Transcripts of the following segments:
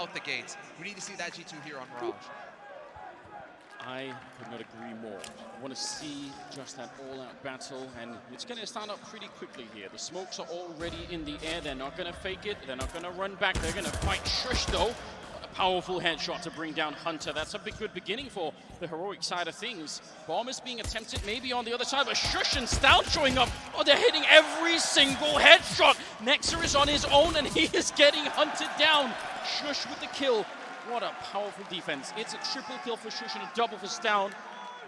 out the gates. We need to see that G2 here on Mirage. I could not agree more. I want to see just that all-out battle, and it's going to start up pretty quickly here. The smokes are already in the air. They're not going to fake it. They're not going to run back. They're going to fight Shush, though. A powerful headshot to bring down Hunter. That's a good beginning for the heroic side of things. Bomb is being attempted maybe on the other side, but Shush and Stout showing up. Oh, they're hitting every single headshot. Nexer is on his own, and he is getting hunted down. Shush with the kill. What a powerful defense. It's a triple kill for Shush and a double for Stout.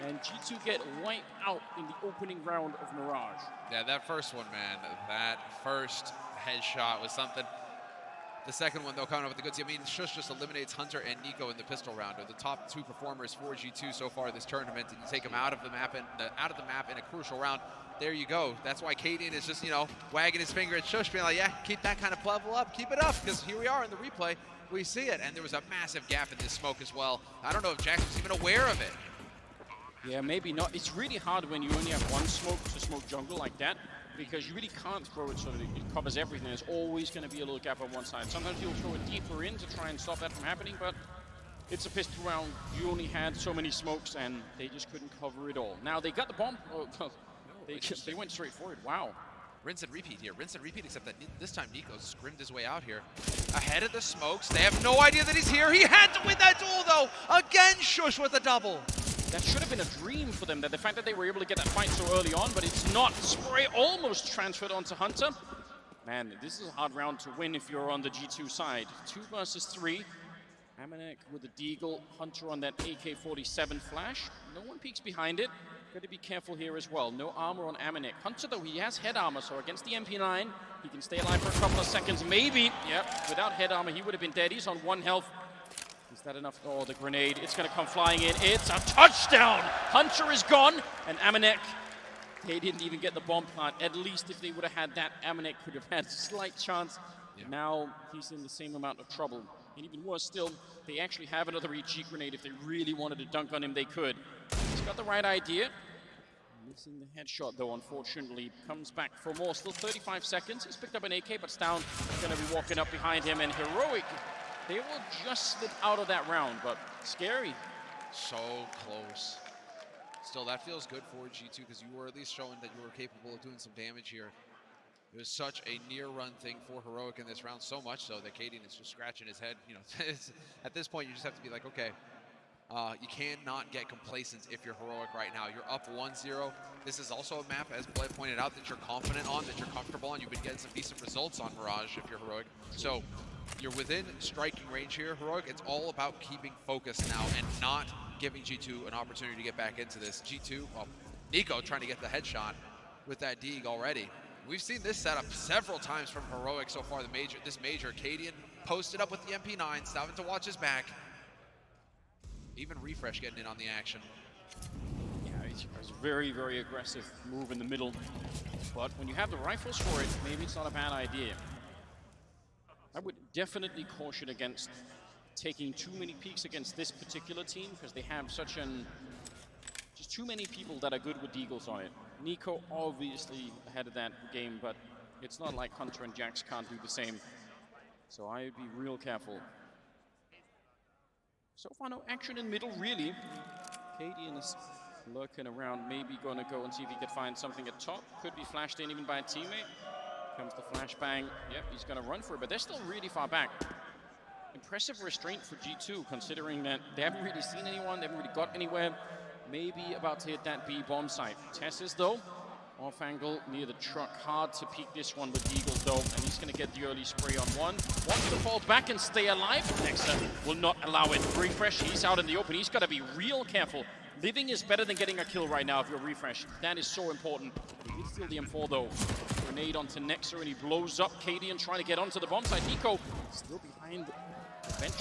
And G2 get wiped out in the opening round of Mirage. Yeah, that first one, man, that first headshot was something. The second one, though, coming up with the goods. I mean, Shush just eliminates Hunter and Nico in the pistol round. They're the top two performers for G2 so far this tournament. And you take them out of the map in a crucial round. There you go. That's why Cadian is just, wagging his finger at Shush, being like, yeah, keep that kind of level up, keep it up, because here we are in the replay. We see it, and there was a massive gap in this smoke as well. I don't know if Jax was even aware of it. Yeah, maybe not. It's really hard when you only have one smoke to smoke jungle like that, because you really can't throw it so that it covers everything. There's always going to be a little gap on one side. Sometimes you'll throw it deeper in to try and stop that from happening, but it's a pistol round. You only had so many smokes, and they just couldn't cover it all. Now, they got the bomb. Oh, they went straight for it. Wow. Rinse and repeat here. Rinse and repeat, except that this time Nico scrimmed his way out here. Ahead of the smokes. They have no idea that he's here. He had to win that duel, though. Again, Shush with a double. That should have been a dream for them, that the fact that they were able to get that fight so early on, but it's not. Spray almost transferred onto Hunter. Man, this is a hard round to win if you're on the G2 side. 2 versus 3. Amanek with the Deagle, Hunter on that AK-47 flash. No one peeks behind it. Got to be careful here as well. No armor on Amanek. Hunter, though, he has head armor, so against the MP9, he can stay alive for a couple of seconds. Maybe, yep, without head armor, he would have been dead. He's on 1 health. Is that enough? Oh, the grenade. It's going to come flying in. It's a touchdown! Hunter is gone, and Amanek, they didn't even get the bomb plant. At least if they would have had that, Amanek could have had a slight chance. Yeah. Now he's in the same amount of trouble. And even worse still, they actually have another EG grenade. If they really wanted to dunk on him, they could. He's got the right idea. Missing the headshot, though, unfortunately. Comes back for more. Still 35 seconds. He's picked up an AK, but Stout going to be walking up behind him. And Heroic, they will just slip out of that round, but scary. So close. Still, that feels good for G2 because you were at least showing that you were capable of doing some damage here. It was such a near-run thing for Heroic in this round, so much so that Cadian is just scratching his head. At this point, you just have to be like, okay, you cannot get complacent if you're Heroic right now. You're up 1-0. This is also a map, as Bled pointed out, that you're confident on, that you're comfortable on. You've been getting some decent results on Mirage if you're Heroic. So you're within striking range here, Heroic. It's all about keeping focus now and not giving G2 an opportunity to get back into this. G2, well, Nico trying to get the headshot with that Deeg already. We've seen this setup several times from Heroic so far, this major. Cadian posted up with the MP9, starting to watch his back. Even Refresh getting in on the action. Yeah, it's a very, very aggressive move in the middle. But when you have the rifles for it, maybe it's not a bad idea. I would definitely caution against taking too many peeks against this particular team because they have just too many people that are good with Deagles on it. Nico obviously ahead of that game, but it's not like Hunter and Jax can't do the same. So I would be real careful. So far, no action in middle, really. Cadian is lurking around, maybe going to go and see if he can find something at top. Could be flashed in even by a teammate. Comes the flashbang. Yep, he's going to run for it, but they're still really far back. Impressive restraint for G2, considering that they haven't really seen anyone, they haven't really got anywhere. Maybe about to hit that B bomb site. Tesses, though, off angle near the truck. Hard to peek this one with Eagles, though, and he's going to get the early spray on one. Wants to fall back and stay alive. Nexer will not allow it. Refresh, he's out in the open. He's got to be real careful. Living is better than getting a kill right now if you're Refresh. That is so important. He did steal the M4, though. Grenade onto Nexer, and he blows up. Cadian trying to get onto the bomb site. Nico still behind the bench.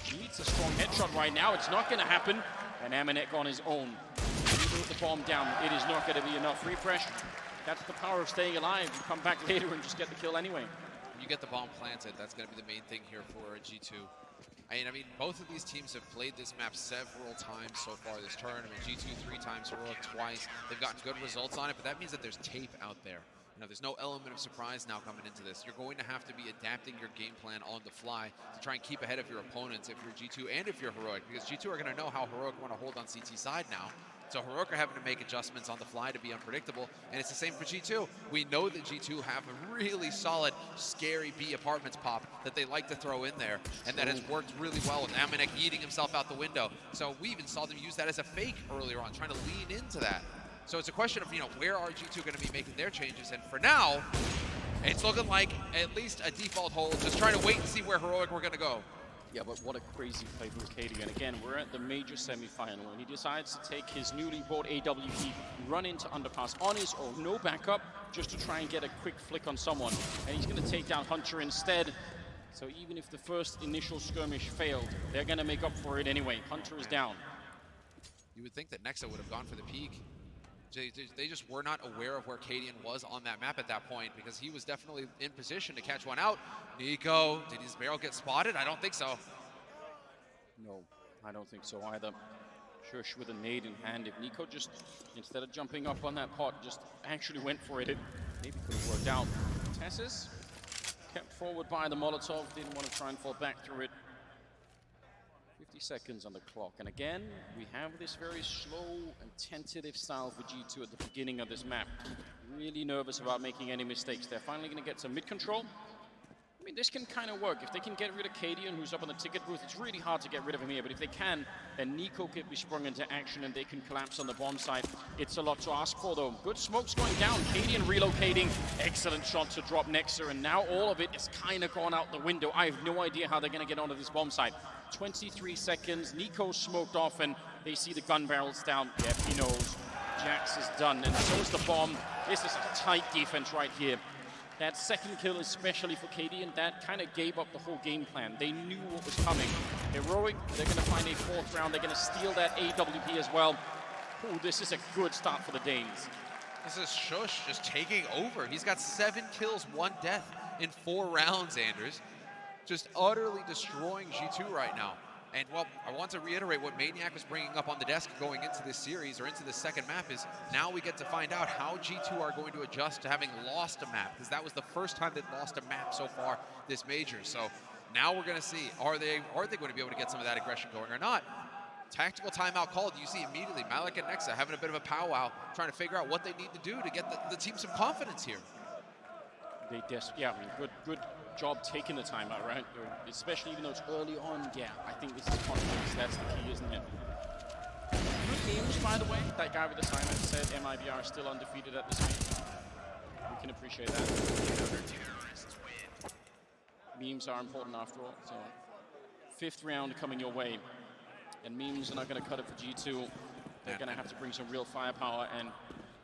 He needs a strong headshot right now. It's not going to happen. And Amanek on his own. Even with the bomb down, it is not going to be enough. Refresh, that's the power of staying alive. You come back later and just get the kill anyway. You get the bomb planted, that's going to be the main thing here for G2. I mean, both of these teams have played this map several times so far this tournament. G2 3 times, Heroic twice. They've gotten good results on it, but that means that there's tape out there. there's no element of surprise now coming into this. You're going to have to be adapting your game plan on the fly to try and keep ahead of your opponents if you're G2 and if you're Heroic, because G2 are going to know how Heroic want to hold on CT side now. So Heroic are having to make adjustments on the fly to be unpredictable, and it's the same for G2. We know that G2 have a really solid, scary B apartments pop that they like to throw in there, and that has worked really well with Amanek eating himself out the window. So we even saw them use that as a fake earlier on, trying to lean into that. So it's a question of, where are G2 going to be making their changes? And for now, it's looking like at least a default hold, just trying to wait and see where Heroic we're going to go. Yeah, but what a crazy play from Katie. And again, we're at the major semi-final, and he decides to take his newly bought AWP, run into underpass on his own, no backup, just to try and get a quick flick on someone. And he's going to take down Hunter instead. So even if the first initial skirmish failed, they're going to make up for it anyway. Hunter is down. You would think that Nexa would have gone for the peak. They just were not aware of where Cadian was on that map at that point, because he was definitely in position to catch one out. Nico, did his barrel get spotted? I don't think so. No, I don't think so either. Shush with a nade in hand. If Nico just, instead of jumping up on that pot, just actually went for it, it maybe could have worked out. Tessis kept forward by the Molotov, didn't want to try and fall back through it. 50 seconds on the clock, and again, we have this very slow and tentative style for G2 at the beginning of this map. Really nervous about making any mistakes. They're finally going to get some mid-control. I mean, this can kind of work. If they can get rid of Cadian, who's up on the ticket booth, it's really hard to get rid of him here, but if they can, then Nico can be sprung into action and they can collapse on the bomb site. It's a lot to ask for, though. Good smokes going down. Cadian relocating. Excellent shot to drop Nexa, and now all of it is kind of gone out the window. I have no idea how they're going to get onto this bomb site. 23 seconds. Nico smoked off, and they see the gun barrels down. Yep, he knows. Jax is done, and so is the bomb. This is a tight defense right here. That second kill, especially for Cadian, that kind of gave up the whole game plan. They knew what was coming. Heroic, they're going to find a fourth round. They're going to steal that AWP as well. Oh, this is a good start for the Danes. This is Shush just taking over. He's got 7 kills, 1 death in 4 rounds, Anders. Just utterly destroying G2 right now. And, well, I want to reiterate what Maniac was bringing up on the desk going into this series, or into this second map, is now we get to find out how G2 are going to adjust to having lost a map, because that was the first time they'd lost a map so far this major. So now we're going to see, are they going to be able to get some of that aggression going or not? Tactical timeout called. You see immediately Malik and Nexa having a bit of a powwow, trying to figure out what they need to do to get the team some confidence here. Yeah, I mean, good job taking the timeout, right? Especially even though it's early on. Yeah, I think this is confidence. That's the key, isn't it? Good games, by the way. That guy with the timeout said MIBR is still undefeated at this game. We can appreciate that. Memes are important after all. So, 5th round coming your way, and memes are not going to cut it for G2. They're going to have to bring some real firepower, and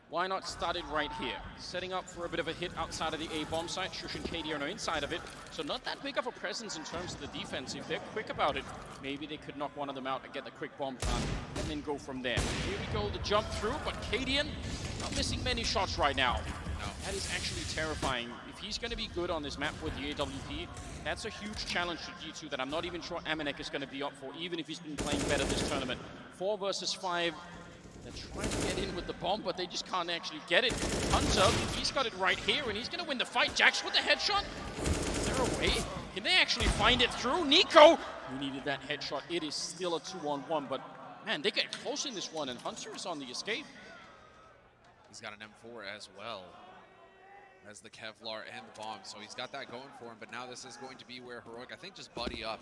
why not start it right here? Setting up for a bit of a hit outside of the A bomb site. Shush and Katie are inside of it, so not that big of a presence in terms of the defense. If they're quick about it, maybe they could knock one of them out and get the quick bomb plant, and then go from there. Here we go, the jump through, but Cadian not missing many shots right now. No. That is actually terrifying. If he's going to be good on this map with the AWP, that's a huge challenge to G2 that I'm not even sure Amanek is going to be up for, even if he's been playing better this tournament. 4 versus 5. They're trying to get in with the bomb, but they just can't actually get it. Hunter, he's got it right here, and he's going to win the fight. Jax with the headshot. Is there a way? Can they actually find it through? Nico! He needed that headshot. It is still a 2-on-1, but man, they get close in this one, and Hunter is on the escape. He's got an M4 as well as the Kevlar and the bomb, so he's got that going for him, but now this is going to be where Heroic, I think, just buddy up.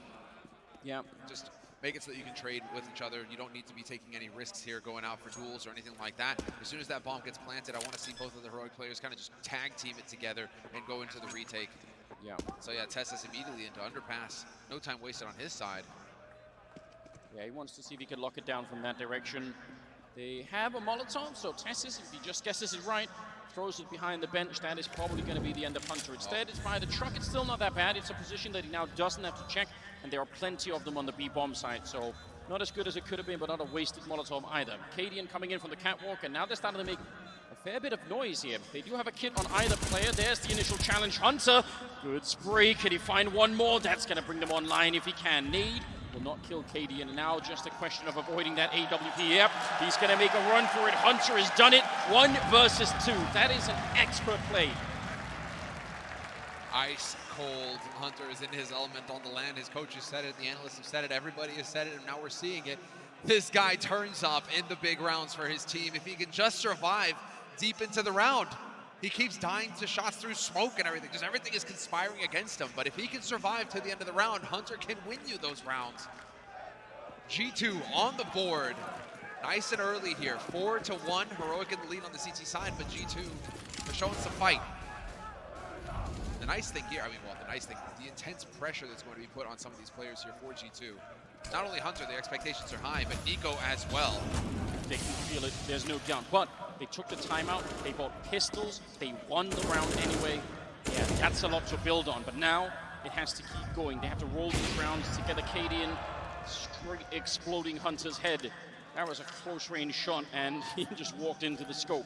Yeah. Just make it so that you can trade with each other. You don't need to be taking any risks here going out for duels or anything like that. As soon as that bomb gets planted, I want to see both of the Heroic players kind of just tag team it together and go into the retake. Yeah. So yeah, Tessis immediately into underpass. No time wasted on his side. Yeah, he wants to see if he can lock it down from that direction. They have a Molotov, so Tessis, if he just guesses it right, throws it behind the bench, that is probably going to be the end of Hunter. Instead, it's by the truck. It's still not that bad. It's a position that he now doesn't have to check, and there are plenty of them on the B bomb site, so not as good as it could have been, but not a wasted Molotov either. Cadian coming in from the catwalk, and now they're starting to make a fair bit of noise here. They do have a kit on either player. There's the initial challenge. Hunter, good spray. Can he find one more? That's going to bring them online if he can. Nade will not kill KD, and now just a question of avoiding that AWP. Yep, he's going to make a run for it. Hunter has done it. 1 versus 2. That is an expert play. Ice cold. Hunter is in his element on the land. His coaches said it, the analysts have said it, everybody has said it, and now we're seeing it. This guy turns up in the big rounds for his team. If he can just survive deep into the round, he keeps dying to shots through smoke and everything. Just everything is conspiring against him. But if he can survive to the end of the round, Hunter can win you those rounds. G2 on the board. Nice and early here. 4-1. Heroic in the lead on the CT side, but G2 are showing some fight. The nice thing here, the intense pressure that's going to be put on some of these players here for G2. Not only Hunter, their expectations are high, but Nico as well. They can feel it, there's no doubt. But they took the timeout, they bought pistols, they won the round anyway. Yeah, that's a lot to build on, but now it has to keep going. They have to roll these rounds to get a Cadian straight exploding Hunter's head. That was a close range shot, and he just walked into the scope.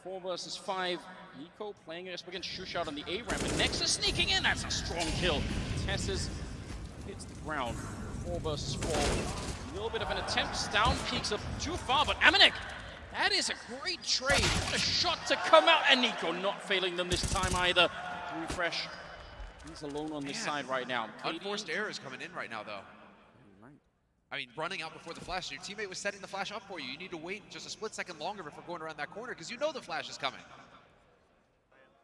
4 versus 5. Nico playing against Shushout on the A ramp, and Nexus sneaking in. That's a strong kill. Tessus hits the ground. 4 versus 4. A little bit of an attempt. Down peaks up too far, but Amanek, that is a great trade. What a shot to come out, and Nico not failing them this time either. Refresh. He's alone on this side right now. Unforced errors coming in right now, though. I mean, running out before the flash. Your teammate was setting the flash up for you. You need to wait just a split second longer before going around that corner because you know the flash is coming.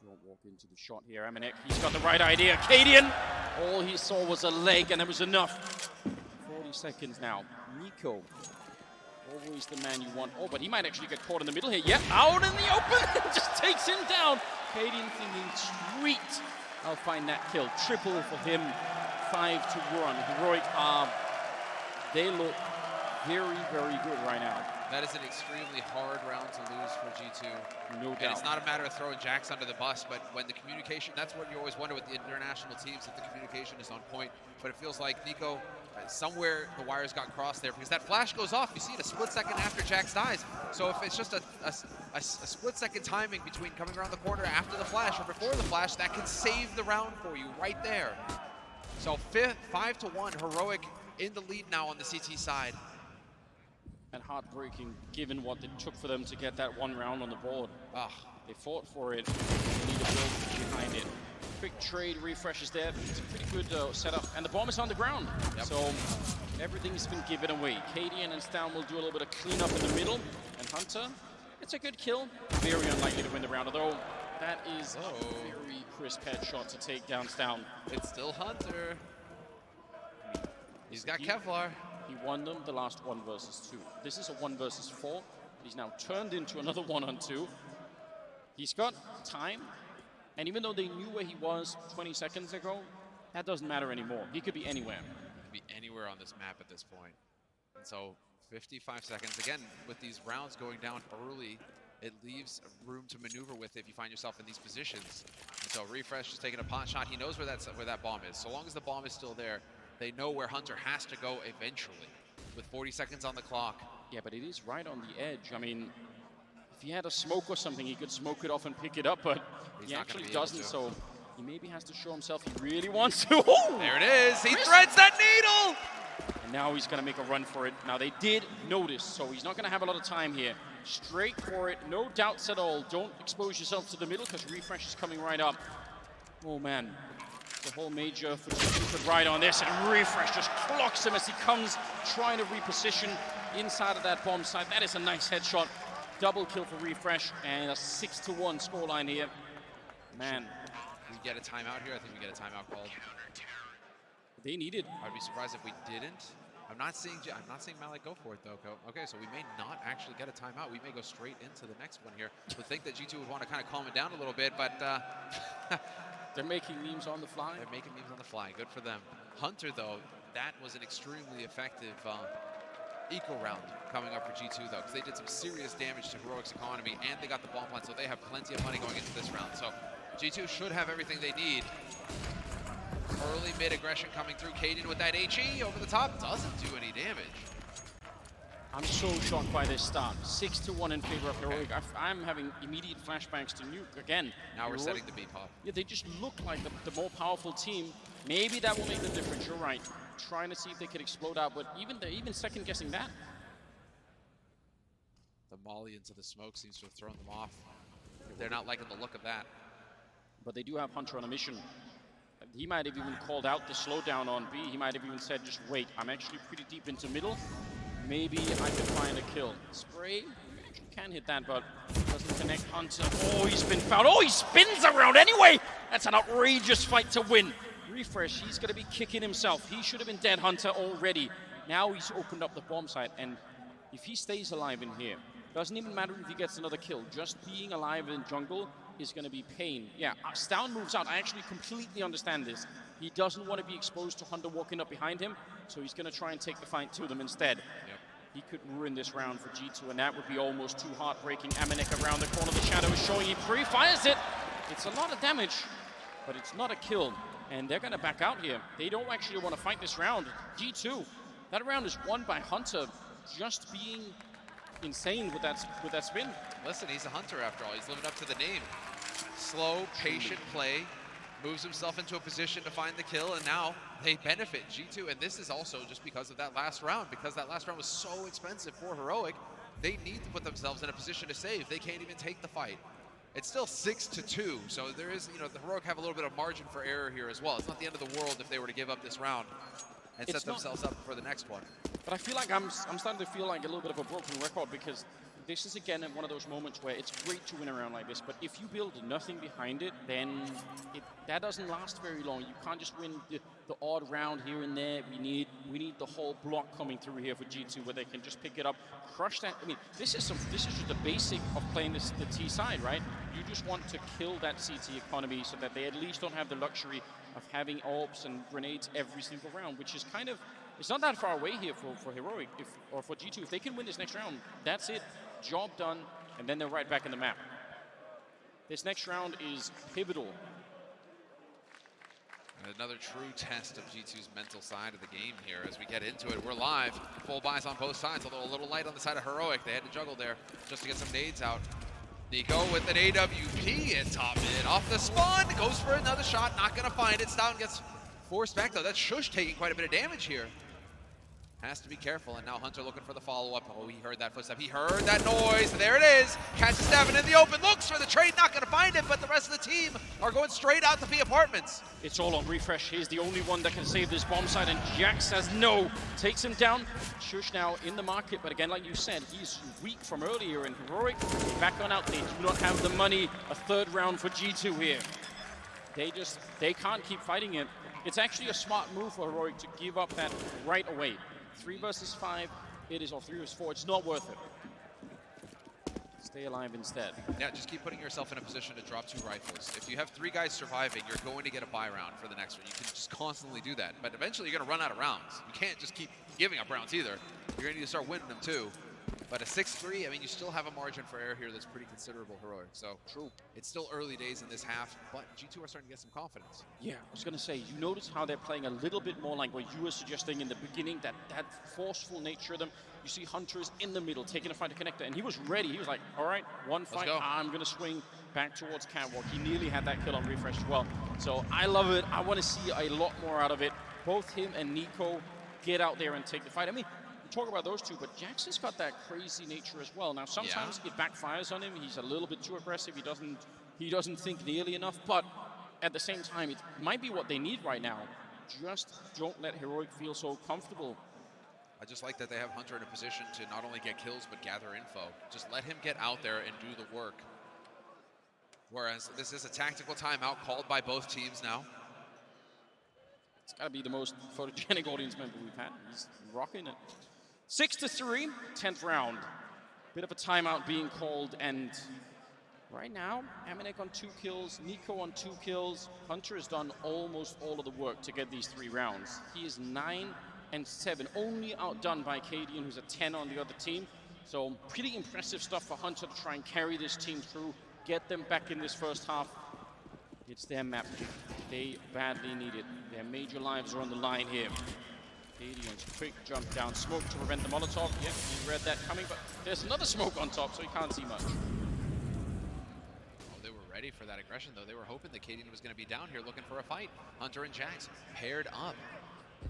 Don't walk into the shot here. Amanek, he's got the right idea. Cadian, all he saw was a leg, and it was enough. 40 seconds now. Nico, always the man you want. Oh, but he might actually get caught in the middle here. Yep, out in the open, just takes him down. Cadian thinking, sweet, I'll find that kill. Triple for him, 5-1. Heroic, they look very, very good right now. That is an extremely hard round to lose for G2. No doubt. And it's not a matter of throwing Jax under the bus, but when the communication, that's what you always wonder with the international teams, if the communication is on point. But it feels like Nico, somewhere the wires got crossed there, because that flash goes off. You see it a split second after Jax dies. So if it's just a split second timing between coming around the corner after the flash or before the flash, that can save the round for you right there. So 5-1, Heroic in the lead now on the CT side. And heartbreaking, given what it took for them to get that 1 round on the board. They fought for it. They need to build behind it. Quick trade, refreshes there. It's a pretty good setup. And the bomb is on the ground. Yep. So everything's been given away. Cadian and Stown will do a little bit of cleanup in the middle. And Hunter, it's a good kill. Very unlikely to win the round, although that is a very crisp headshot to take down Stown. It's still Hunter. He's got Kevlar. He won them the last 1 versus 2. This is a 1 versus 4. He's now turned into another 1-on-2. He's got time, and even though they knew where he was 20 seconds ago, that doesn't matter anymore. He could be anywhere. He could be anywhere on this map at this point. And so 55 seconds. Again, with these rounds going down early, it leaves room to maneuver with if you find yourself in these positions. And so Refresh is taking a pot shot. He knows where that bomb is. So long as the bomb is still there, they know where Hunter has to go eventually, with 40 seconds on the clock. Yeah, but it is right on the edge. I mean, if he had a smoke or something, he could smoke it off and pick it up, but he actually doesn't, so he maybe has to show himself he really wants to. Oh! There it is, he threads that needle! And now he's gonna make a run for it. Now they did notice, so he's not gonna have a lot of time here. Straight for it, no doubts at all. Don't expose yourself to the middle, because Refresh is coming right up. Oh man. The whole major for G2 could ride on this, and Refresh just clocks him as he comes trying to reposition inside of that bomb site. That is a nice headshot. Double kill for Refresh, and a 6-1 scoreline here. Man. We get a timeout here. I think we get a timeout called. They need it. I'd be surprised if we didn't. I'm not seeing Malik go for it though. Okay, so we may not actually get a timeout. We may go straight into the next one here. Would think that G2 would want to kind of calm it down a little bit, but they're making memes on the fly. They're making memes on the fly. Good for them. Hunter, though, that was an extremely effective eco round coming up for G2, though, because they did some serious damage to Heroic's economy, and they got the bomb plant, so they have plenty of money going into this round. So G2 should have everything they need. Early mid aggression coming through. Cadian with that HE over the top doesn't do any damage. I'm so shocked by this start. 6-1 in favor of Heroic. I'm having immediate flashbacks to Nuke again. Now we're setting the B-pop. Yeah, they just look like the more powerful team. Maybe that will make the difference. You're right. trying to see if they could explode out, but even second guessing that. The molly into the smoke seems to have thrown them off. They're not liking the look of that. But they do have Hunter on a mission. He might have even called out the slowdown on B. He might have even said, just wait, I'm actually pretty deep into middle. Maybe I can find a kill. Spray, actually can hit that, but doesn't connect Hunter. Oh, he's been fouled. Oh, he spins around anyway! That's an outrageous fight to win. Refresh, he's gonna be kicking himself. He should have been dead, Hunter, already. Now he's opened up the bomb site, and if he stays alive in here, doesn't even matter if he gets another kill. Just being alive in jungle is going to be pain. Yeah, Stown moves out. I actually completely understand this. He doesn't want to be exposed to Hunter walking up behind him, so he's going to try and take the fight to them instead. Yep. He could ruin this round for G2, and that would be almost too heartbreaking. Amanek around the corner. The shadow is showing. He pre-fires it. It's a lot of damage, but it's not a kill. And they're going to back out here. They don't actually want to fight this round. G2, that round is won by Hunter just being insane with that spin. Listen, he's a hunter after all. He's living up to the name. Slow, patient play, moves himself into a position to find the kill, and now they benefit, G2. And this is also just because of that last round, because that last round was so expensive for Heroic. They need to put themselves in a position to save. They can't even take the fight. It's still 6-2, so there is, the Heroic have a little bit of margin for error here as well. It's not the end of the world if they were to give up this round and set themselves up for the next one. But I feel like I'm starting to feel like a little bit of a broken record, because this is again one of those moments where it's great to win a round like this, but if you build nothing behind it, then that doesn't last very long. You can't just win the odd round here and there. We need the whole block coming through here for G2, where they can just pick it up, crush that. I mean, this is just the basic of playing the T side, right? You just want to kill that CT economy so that they at least don't have the luxury of having AWPs and grenades every single round, which is kind of, it's not that far away here for Heroic, or for G2. If they can win this next round, that's it. Job done, and then they're right back in the map. This next round is pivotal. And another true test of G2's mental side of the game here as we get into it. We're live, full buys on both sides, although a little light on the side of Heroic. They had to juggle there just to get some nades out. Nico with an AWP in top mid, off the spawn, goes for another shot, not gonna find it. Stown gets forced back though. That's Shush taking quite a bit of damage here. Has to be careful, and now Hunter looking for the follow-up. Oh, he heard that footstep. He heard that noise. There it is. Catches Devin in the open, looks for the trade, not gonna find it, but the rest of the team are going straight out to B apartments. It's all on Refresh. He's the only one that can save this bomb site, and Jack says no. Takes him down. Shush now in the market, but again, like you said, he's weak from earlier in Heroic. Back on out, they do not have the money. A third round for G2 here. They can't keep fighting it. It's actually a smart move for Heroic to give up that right away. 3 versus 5, it is, or 3 versus 4, it's not worth it. Stay alive instead. Yeah, just keep putting yourself in a position to drop 2 rifles. If you have 3 guys surviving, you're going to get a buy round for the next one. You can just constantly do that, but eventually you're gonna run out of rounds. You can't just keep giving up rounds either. You're gonna need to start winning them too. But a 6-3, I mean, you still have a margin for error here that's pretty considerable, Heroic. So true. It's still early days in this half, but G2 are starting to get some confidence. Yeah, I was going to say, you notice how they're playing a little bit more like what you were suggesting in the beginning, that forceful nature of them. You see Hunter's in the middle, taking a fight to connector, and he was ready. He was like, all right, one fight, I'm going to swing back towards Catwalk. He nearly had that kill on Refresh as well. So I love it. I want to see a lot more out of it. Both him and Nico get out there and take the fight. I mean, talk about those two, but Jackson's got that crazy nature as well. Now, sometimes it backfires on him. He's a little bit too aggressive. He doesn't think nearly enough, but at the same time, it might be what they need right now. Just don't let Heroic feel so comfortable. I just like that they have Hunter in a position to not only get kills, but gather info. Just let him get out there and do the work. Whereas this is a tactical timeout called by both teams now. It's got to be the most photogenic audience member we've had. He's rocking it. 6-3, 10th round. Bit of a timeout being called, and right now, Amanek on 2 kills, Nico on 2 kills. Hunter has done almost all of the work to get these 3 rounds. He is 9-7, only outdone by Cadian, who's a 10 on the other team. So pretty impressive stuff for Hunter to try and carry this team through, get them back in this first half. It's their map. They badly need it. Their major lives are on the line here. Cadian's quick jump down, smoke to prevent the Molotov. Yep, he read that coming, but there's another smoke on top, so he can't see much. Oh, they were ready for that aggression, though. They were hoping that Cadian was going to be down here looking for a fight. Hunter and Jax paired up.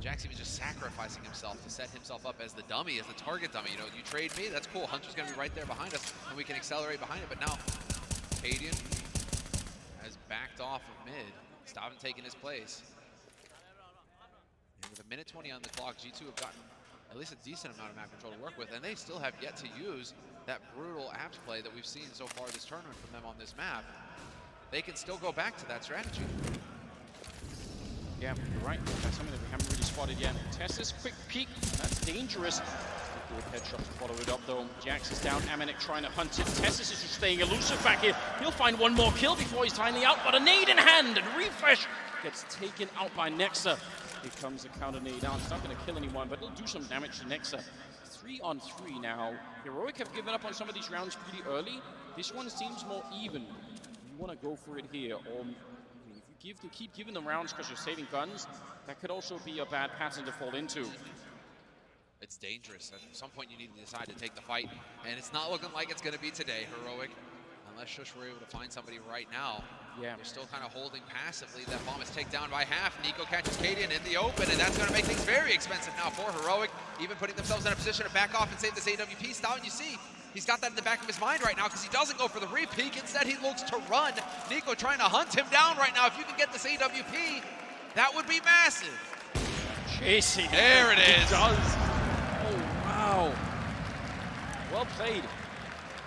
Jack's even just sacrificing himself to set himself up as the dummy, as the target dummy. You know, you trade me, that's cool. Hunter's gonna be right there behind us, and we can accelerate behind it. But now, Cadian has backed off of mid, stopped taking his place. And with a minute 20 on the clock, G2 have gotten at least a decent amount of map control to work with, and they still have yet to use that brutal apps play that we've seen so far this tournament from them on this map. They can still go back to that strategy. Yeah, you're right. That's something that we haven't really spotted yet. Tess's quick peek, that's dangerous. Good headshot to follow it up though. Jax is down, Amanek trying to hunt it. Tessus is just staying elusive back here. He'll find one more kill before he's timing out, but a nade in hand, and Refresh gets taken out by Nexa. Here comes a counter nade out. It's not going to kill anyone, but it'll do some damage to Nexa. 3-on-3 now. Heroic have given up on some of these rounds pretty early. This one seems more even. You want to go for it here, or if you keep giving them rounds because you're saving guns, that could also be a bad pattern to fall into. It's dangerous. At some point you need to decide to take the fight, and it's not looking like it's going to be today, Heroic. Unless Shush were able to find somebody right now. Yeah. They're still kind of holding passively. That bomb is taken down by half. Nico catches Cadian in the open, and that's going to make things very expensive now for Heroic, even putting themselves in a position to back off and save this AWP. Stalin, you see, he's got that in the back of his mind right now because he doesn't go for the re-peek. Instead, he looks to run. Nico trying to hunt him down right now. If you can get this AWP, that would be massive. Chasing. There it is. It does. Oh, wow. Well played.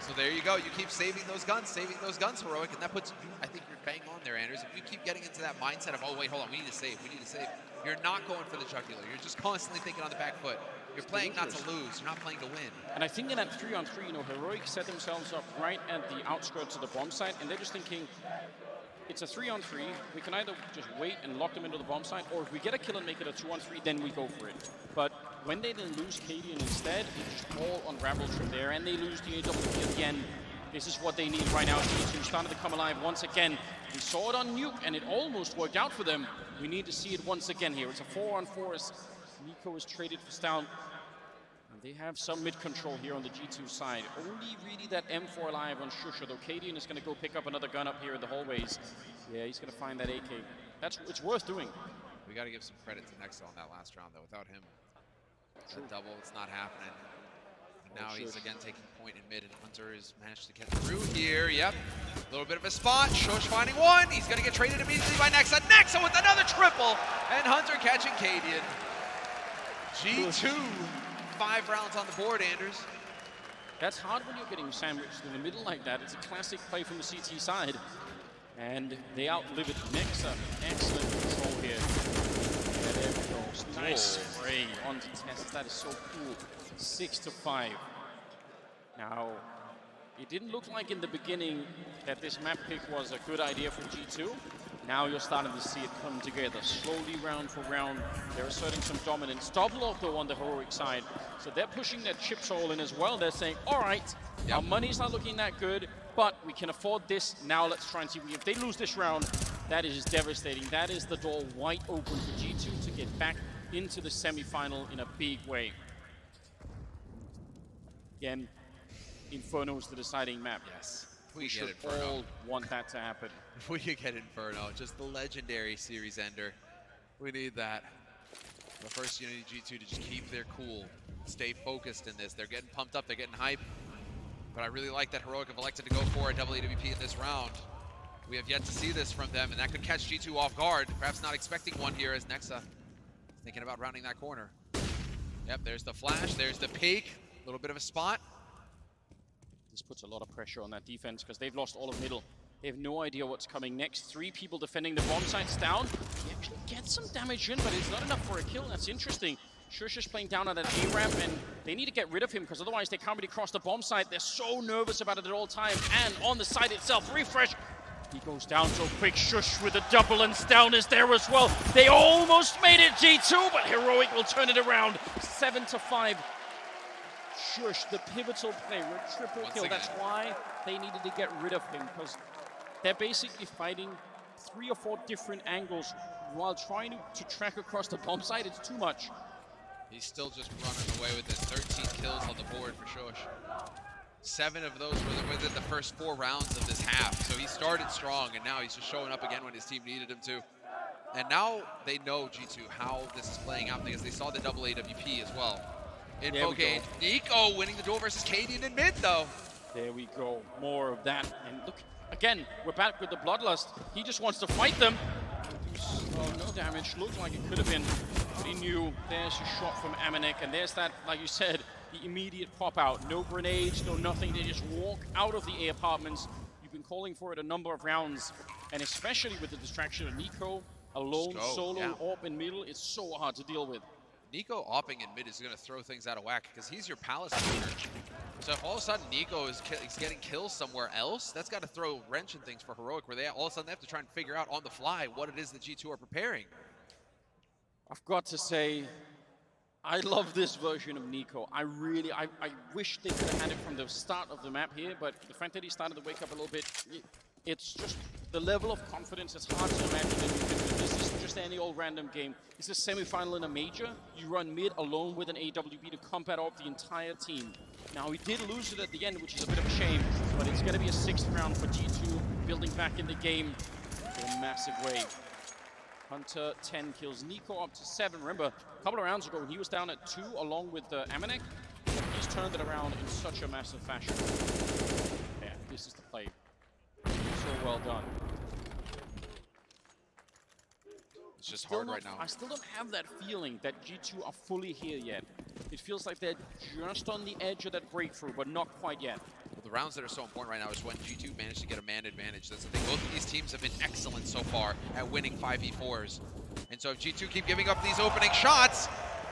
So there you go. You keep saving those guns, Heroic, and that puts you, I think you're bang on there, Anders. If you keep getting into that mindset of, oh, wait, hold on, we need to save, you're not going for the jugular. You're just constantly thinking on the back foot. You're playing not to lose. You're not playing to win. And I think in that 3-on-3, you know, Heroic set themselves up right at the outskirts of the bomb site, and they're just thinking, it's a 3-on-3. We can either just wait and lock them into the bomb site, or if we get a kill and make it a 2-on-3, then we go for it. But when they then lose Cadian instead, it just all unravels from there, and they lose the AWP again. This is what they need right now. G2 started to come alive once again. We saw it on Nuke, and it almost worked out for them. We need to see it once again here. It's a 4-on-4 as Nico is traded for Stout. And they have some mid-control here on the G2 side. Only really that M4 alive on Shusha, though Cadian is going to go pick up another gun up here in the hallways. Yeah, he's going to find that AK. It's worth doing. We got to give some credit to Nexa on that last round, though. Without him, that double, it's not happening. And now he's again taking point in mid, and Hunter has managed to get through here. Yep, a little bit of a spot. Shush finding one. He's going to get traded immediately by Nexa. Nexa with another triple, and Hunter catching Cadian. G2, 5 rounds on the board, Anders. That's hard when you're getting sandwiched in the middle like that. It's a classic play from the CT side. And they outlive it. Nexa, excellent control here. Yeah, there we go. Nice spray onto Tess. That is so cool. 6-5. Now, it didn't look like in the beginning that this map pick was a good idea for G2. Now you're starting to see it come together. Slowly, round for round, they're asserting some dominance. Double auto on the Heroic side. So they're pushing their chips all in as well. They're saying, all right, our money's not looking that good, but we can afford this. Now let's try and see if they lose this round. That is devastating. That is the door wide open for G2 to get back into the semi-final in a big way. Again, Inferno is the deciding map. Yes. We should all want that to happen. If we could get Inferno, just the legendary series ender. We need that. But first, you need G2 to just keep their cool, stay focused in this. They're getting pumped up, they're getting hype. But I really like that Heroic have elected to go for a double AWP in this round. We have yet to see this from them, and that could catch G2 off guard. Perhaps not expecting one here as Nexa is thinking about rounding that corner. Yep, there's the flash, there's the peek. A little bit of a spot. This puts a lot of pressure on that defense because they've lost all of middle. They have no idea what's coming next. 3 people defending the bomb sites down. He actually gets some damage in, but it's not enough for a kill. That's interesting. Shush is playing down on that A-ramp, and they need to get rid of him because otherwise they can't really cross the bomb site. They're so nervous about it at all times. And on the site itself, Refresh. He goes down so quick. Shush with a double, and Stown is there as well. They almost made it, G2, but Heroic will turn it around. 7-5. Shush, the pivotal play, triple kill. That's why they needed to get rid of him, because they're basically fighting 3 or 4 different angles while trying to track across the bomb site. It's too much. He's still just running away with it. 13 kills on the board for Shush. 7 of those were within the first 4 rounds of this half. So he started strong, and now he's just showing up again when his team needed him to. And now they know, G2, how this is playing out because they saw the double AWP as well. Info gauge. Nico winning the duel versus Cadian in mid, though. There we go. More of that. And look, again, we're back with the Bloodlust. He just wants to fight them. No damage. Looked like it could have been. But he knew. There's a shot from Amanek. And there's that, like you said, the immediate pop out. No grenades, no nothing. They just walk out of the A apartments. You've been calling for it a number of rounds. And especially with the distraction of Nico, alone, solo, AWP in middle, it's so hard to deal with. Nico opping in mid is going to throw things out of whack because he's your palace leader. So if all of a sudden Nico is getting kills somewhere else, that's got to throw a wrench in things for Heroic, where they all of a sudden they have to try and figure out on the fly what it is that G2 are preparing. I've got to say, I love this version of Nico. I wish they could have had it from the start of the map here, but the fact that he started to wake up a little bit, it's just the level of confidence. It's hard to imagine that you can do this. This isn't just any old random game. It's a semi-final in a major. You run mid alone with an AWP to combat off the entire team. Now, he did lose it at the end, which is a bit of a shame, but it's going to be a 6th round for G2, building back in the game in a massive way. Hunter, 10 kills. Nico up to 7. Remember, a couple of rounds ago, he was down at 2 along with Amanek. He's turned it around in such a massive fashion. Yeah, this is the play. So well done. It's just hard right now. I still don't have that feeling that G2 are fully here yet. It feels like they're just on the edge of that breakthrough, but not quite yet. Well, the rounds that are so important right now is when G2 managed to get a man advantage. That's the thing. Both of these teams have been excellent so far at winning 5v4s. And so if G2 keep giving up these opening shots,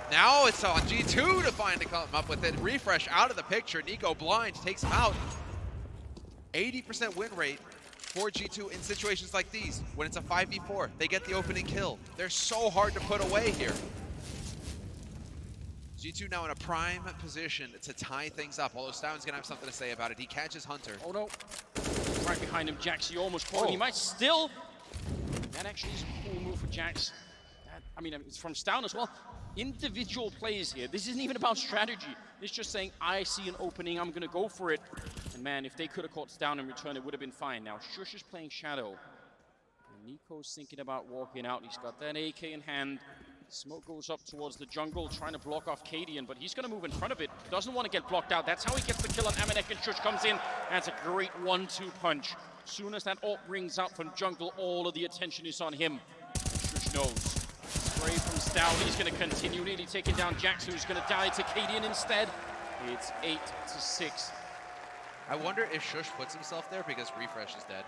now it's on G2 to find to come up with it. Refresh out of the picture. Nico blind takes him out. 80% win rate for G2 in situations like these. When it's a 5v4, they get the opening kill. They're so hard to put away here. G2 now in a prime position to tie things up, although Stout's gonna have something to say about it. He catches Hunter. Oh no, right behind him, Jax, he almost caught him. He might still, that actually is a cool move for Jax. I mean, it's from Stout as well. Individual plays here. This isn't even about strategy. It's just saying, I see an opening, I'm gonna go for it. And man, if they could have caught Stout in return, it would have been fine. Now, Shush is playing Shadow. And Nico's thinking about walking out. He's got that AK in hand. Smoke goes up towards the jungle, trying to block off Cadian, but he's going to move in front of it. Doesn't want to get blocked out. That's how he gets the kill on Amanek, and Shush comes in. That's a great 1-2 punch. Soon as that ult rings out from jungle, all of the attention is on him. Shush knows. Spray from Stout. He's going to continue, nearly taking down Jax, who's going to die to Cadian instead. It's 8-6. I wonder if Shush puts himself there because Refresh is dead.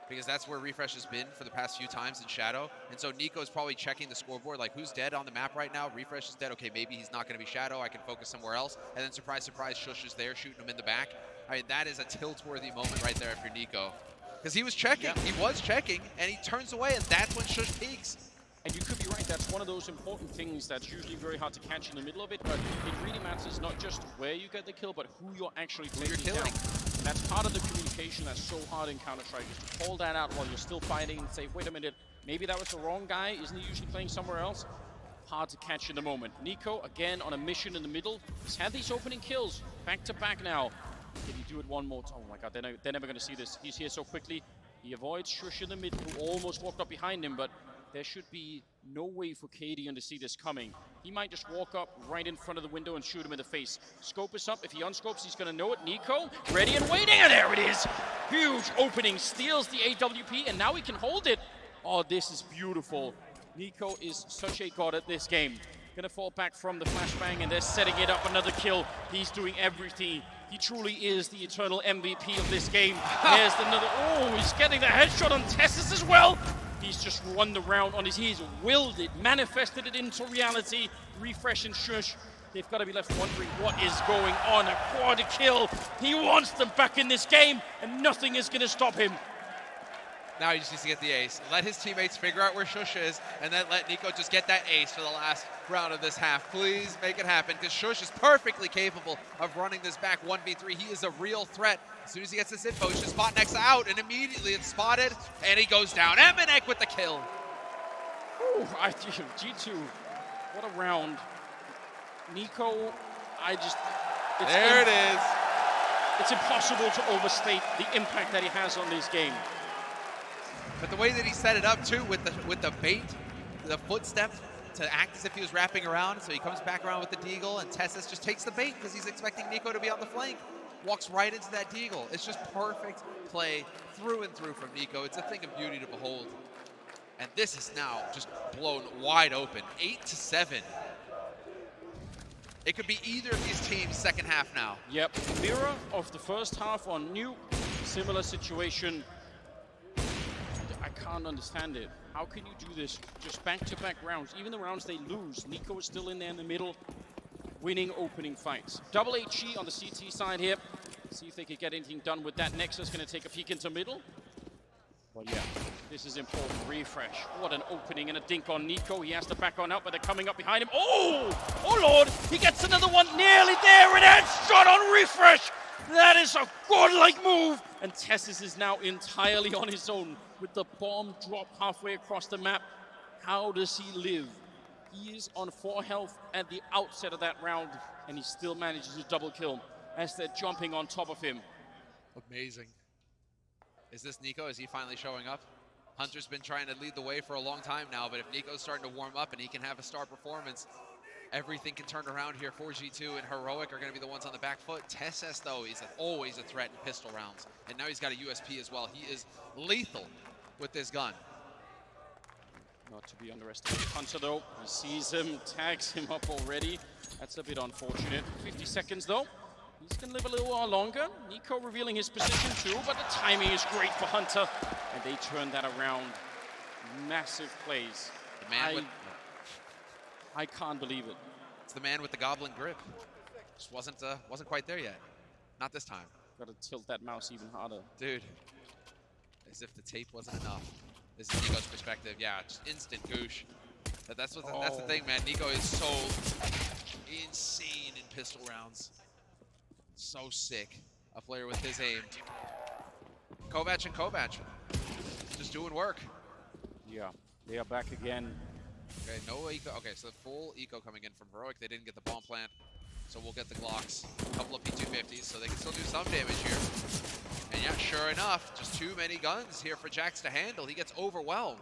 Because that's where Refresh has been for the past few times in Shadow. And so Nico's probably checking the scoreboard, like who's dead on the map right now? Refresh is dead. Okay, maybe he's not going to be Shadow. I can focus somewhere else. And then surprise, surprise, Shush is there shooting him in the back. I mean, that is a tilt-worthy moment right there if you're Nico. Because he was checking, he was checking, and he turns away, and that's when Shush peaks. And you could be right, that's one of those important things that's usually very hard to catch in the middle of it, but it really matters not just where you get the kill, but who you're actually taking down. And that's part of the communication that's so hard in Counter-Strike, is to call that out while you're still fighting and say, wait a minute, maybe that was the wrong guy, isn't he usually playing somewhere else? Hard to catch in the moment. Nico, again, on a mission in the middle. He's had these opening kills, back to back now. Can he do it one more time? Oh my god, they're never gonna see this. He's here so quickly. He avoids Shush in the middle, who almost walked up behind him, but there should be no way for Cadian to see this coming. He might just walk up right in front of the window and shoot him in the face. Scope is up. If he unscopes, he's going to know it. Nico, ready and waiting, and there it is. Huge opening, steals the AWP, and now he can hold it. Oh, this is beautiful. Nico is such a god at this game. Going to fall back from the flashbang, and they're setting it up. Another kill. He's doing everything. He truly is the eternal MVP of this game. There's another. Oh, he's getting the headshot on Tessus as well. He's just won the round on his, he's willed it, manifested it into reality. Refresh and Shush, they've got to be left wondering what is going on. A quad kill, he wants them back in this game, and nothing is going to stop him. Now he just needs to get the ace. Let his teammates figure out where Shush is, and then let Nico just get that ace for the last round of this half. Please make it happen, because Shush is perfectly capable of running this back 1v3. He is a real threat. As soon as he gets this info, he's just spot next to out, and immediately it's spotted, and he goes down. Amanek with the kill. Ooh, G2, what a round. Nico, there it is. It's impossible to overstate the impact that he has on this game. But the way that he set it up too, with the bait the footstep to act as if he was wrapping around. So he comes back around with the deagle, and Tessus just takes the bait because he's expecting Nico to be on the flank. Walks right into that deagle. It's just perfect play through and through from Nico. It's a thing of beauty to behold. And this is now just blown wide open. 8-7. It could be either of these teams' second half now. Yep, mirror of the first half on New. Similar situation. I can't understand it. How can you do this just back-to-back rounds? Even the rounds they lose, Nico is still in there in the middle, winning opening fights. Double HE on the CT side here. See if they can get anything done with that. Nexus going to take a peek into middle. But yeah, this is important. Refresh. What an opening and a dink on Nico. He has to back on up, but they're coming up behind him. Oh! Oh Lord! He gets another one nearly there, and headshot on Refresh! That is a godlike move! And Tessus is now entirely on his own with the bomb dropped halfway across the map. How does he live? He is on 4 health at the outset of that round, and he still manages to double kill as they're jumping on top of him. Amazing. Is this Nico? Is he finally showing up? Hunter's been trying to lead the way for a long time now, but if Nico's starting to warm up and he can have a star performance, everything can turn around here. 4G2 and Heroic are going to be the ones on the back foot. Tessus, though, he's always a threat in pistol rounds. And now he's got a USP as well. He is lethal with this gun. Not to be underestimated. Hunter, though, he sees him, tags him up already. That's a bit unfortunate. 50 seconds, though. He's going to live a little while longer. Nico revealing his position, too, but the timing is great for Hunter. And they turn that around. Massive plays. The man I can't believe it. It's the man with the goblin grip. Just wasn't quite there yet. Not this time. Got to tilt that mouse even harder. Dude, as if the tape wasn't enough. This is Nico's perspective. Yeah, just instant goosh. That's the thing, man. Nico is so insane in pistol rounds. So sick. A player with his aim. Kovac and Kovac just doing work. Yeah, they are back again. Okay, no eco. Okay, so full eco coming in from Heroic. They didn't get the bomb plant, so we'll get the Glocks. A couple of P250s, so they can still do some damage here. And yeah, sure enough, just too many guns here for Jax to handle. He gets overwhelmed.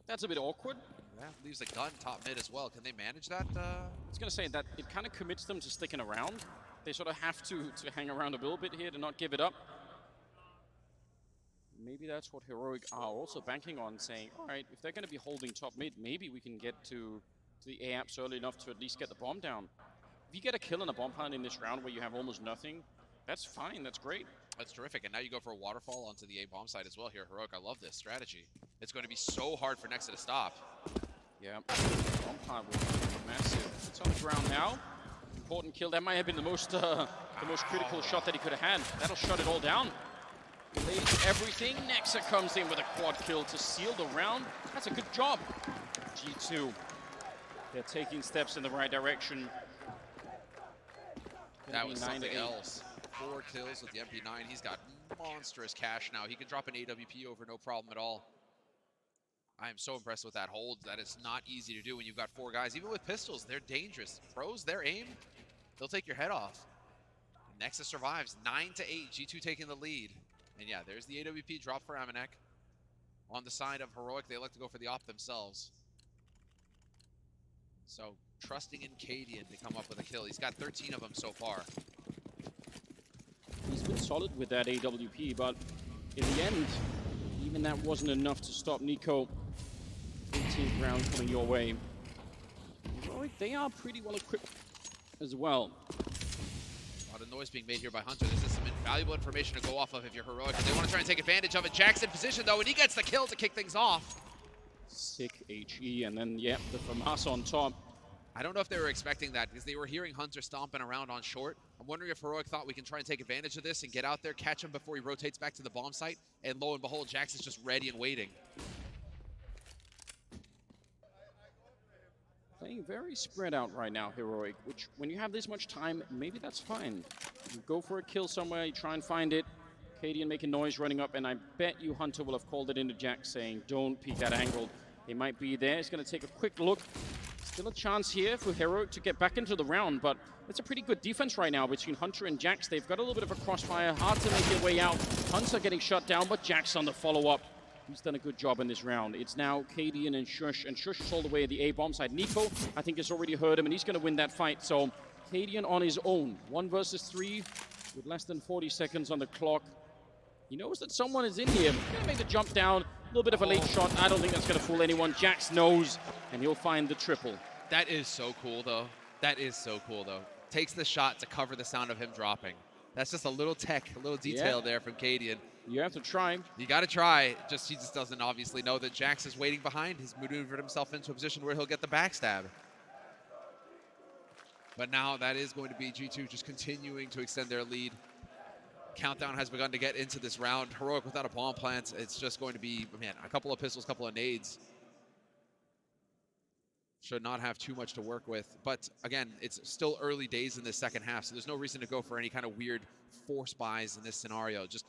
That's a bit awkward. Yeah, leaves a gun top mid as well. Can they manage that? I was going to say that it kind of commits them to sticking around. They sort of have to hang around a little bit here to not give it up. Maybe that's what Heroic are also banking on, saying, all right, if they're going to be holding top mid, maybe we can get to the A-apps early enough to at least get the bomb down. If you get a kill in a bomb plant in this round where you have almost nothing, that's fine, that's great. That's terrific, and now you go for a waterfall onto the A-bomb side as well here. Heroic, I love this strategy. It's going to be so hard for Nexa to stop. Yeah, bomb plant will be massive. It's on the ground now. Important kill. That might have been the most critical shot that he could have had. That'll shut it all down. Lays everything. Nexa comes in with a quad kill to seal the round. That's a good job. G2. They're taking steps in the right direction. That was something else. 4 kills with the MP9. He's got monstrous cash now. He can drop an AWP over no problem at all. I am so impressed with that hold. That is not easy to do when you've got 4 guys. Even with pistols, they're dangerous. Pros, their aim, they'll take your head off. Nexus survives. 9-8. G2 taking the lead. And yeah, there's the AWP drop for Amanek. On the side of Heroic, they like to go for the op themselves. So, trusting in Cadian to come up with a kill. He's got 13 of them so far. He's been solid with that AWP, but in the end, even that wasn't enough to stop Nico. 18th round coming your way. Heroic, they are pretty well equipped as well. A lot of noise being made here by Hunter. This is some invaluable information to go off of if you're Heroic. They want to try and take advantage of it. Jack's in position though, and he gets the kill to kick things off. Sick HE, and then, yep, the FAMAS on top. I don't know if they were expecting that because they were hearing Hunter stomping around on short. I'm wondering if Heroic thought we can try and take advantage of this and get out there, catch him before he rotates back to the bomb site. And lo and behold, Jax is just ready and waiting. Playing very spread out right now, Heroic, which when you have this much time, maybe that's fine. You go for a kill somewhere, you try and find it. Cadian making noise running up, and I bet you Hunter will have called it into Jax saying, don't peek that angle. They might be there. He's going to take a quick look. Still a chance here for Heroic to get back into the round, but it's a pretty good defense right now between Hunter and Jax. They've got a little bit of a crossfire, hard to make their way out. Hunter getting shut down, but Jax on the follow-up. He's done a good job in this round. It's now Cadian and Shush is all the way at the A bomb side. Nico, I think, has already heard him, and he's going to win that fight. So Cadian on his own, 1 versus 3, with less than 40 seconds on the clock. He knows that someone is in here. He's going to make the jump down. A little bit of a late shot. I don't think that's going to fool anyone. Jax knows, and he'll find the triple. That is so cool, though. That is so cool, though. Takes the shot to cover the sound of him dropping. That's just a little tech, a little detail there from Cadian. You have to try. You got to try. He just doesn't obviously know that Jax is waiting behind. He's maneuvered himself into a position where he'll get the backstab. But now that is going to be G2 just continuing to extend their lead. Countdown has begun to get into this round. Heroic without a bomb plant. It's just going to be, man, a couple of pistols, a couple of nades. Should not have too much to work with. But again, it's still early days in this second half, so there's no reason to go for any kind of weird force buys in this scenario. Just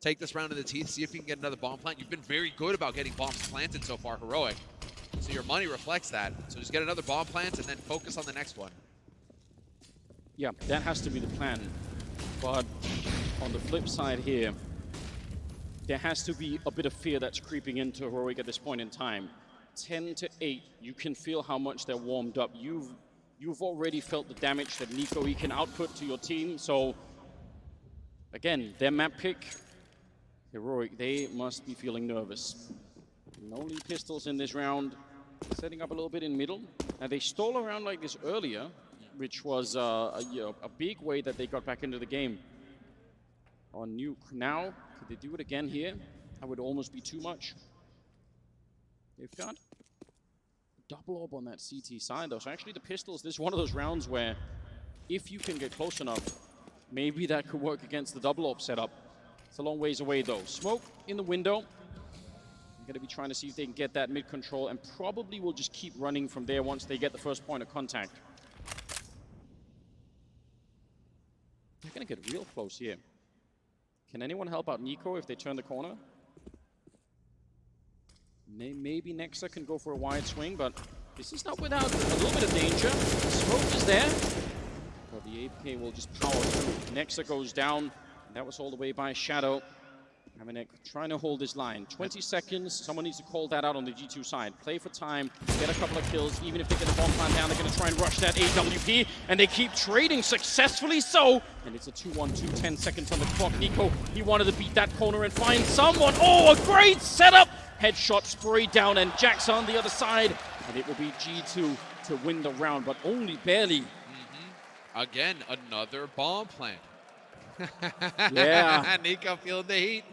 take this round in the teeth, see if you can get another bomb plant. You've been very good about getting bombs planted so far, Heroic. So your money reflects that. So just get another bomb plant and then focus on the next one. Yeah, that has to be the plan. But on the flip side here, there has to be a bit of fear that's creeping into Heroic at this point in time. 10-8, you can feel how much they're warmed up. You've already felt the damage that Nico he can output to your team. So again, their map pick, Heroic, they must be feeling nervous. No lead pistols in this round, setting up a little bit in middle. Now they stole around like this earlier, which was a big way that they got back into the game. On Nuke now, could they do it again here? That would almost be too much. They've got a double orb on that CT side though. So actually the pistols, this is one of those rounds where if you can get close enough, maybe that could work against the double orb setup. It's a long ways away though. Smoke in the window. I'm going to be trying to see if they can get that mid control, and probably will just keep running from there once they get the first point of contact. They're going to get real close here. Can anyone help out Nico if they turn the corner? Maybe Nexa can go for a wide swing, but this is not without a little bit of danger. Smoke is there, but the APK will just power through. Nexa goes down. That was all the way by Shadow. Aminek trying to hold his line. 20 seconds. Someone needs to call that out on the G2 side. Play for time. Get a couple of kills. Even if they get a bomb plant down, they're going to try and rush that AWP. And they keep trading successfully so. And it's a 2-1-2, 10 seconds on the clock. Nico, he wanted to beat that corner and find someone. Oh, a great setup! Headshot sprayed down, and Jax on the other side. And it will be G2 to win the round, but only barely. Again, another bomb plant. Yeah. Nico feeling the heat.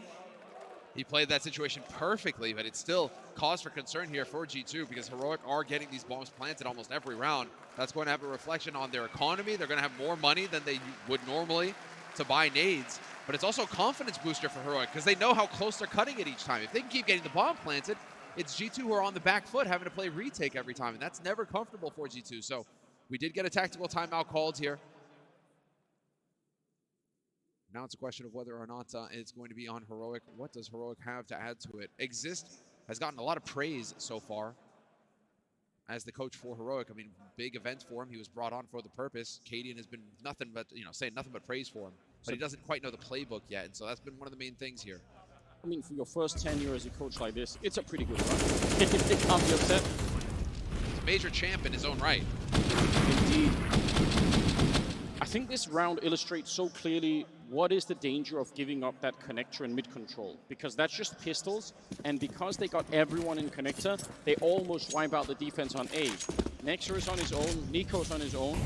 He played that situation perfectly, but it's still cause for concern here for G2 because Heroic are getting these bombs planted almost every round. That's going to have a reflection on their economy. They're going to have more money than they would normally to buy nades. But it's also a confidence booster for Heroic because they know how close they're cutting it each time. If they can keep getting the bomb planted, it's G2 who are on the back foot having to play retake every time, and that's never comfortable for G2. So we did get a tactical timeout called here. Now it's a question of whether or not it's going to be on Heroic. What does Heroic have to add to it? Exist has gotten a lot of praise so far as the coach for Heroic. I mean, big event for him. He was brought on for the purpose. Cadian has been nothing but, saying nothing but praise for him. But he doesn't quite know the playbook yet, and so that's been one of the main things here. I mean, for your first tenure as a coach like this, it's a pretty good run. They can't be upset. He's a major champ in his own right. Indeed. I think this round illustrates so clearly what is the danger of giving up that connector and mid-control. Because that's just pistols, and because they got everyone in connector, they almost wipe out the defense on A. Nexa is on his own, Nico's on his own,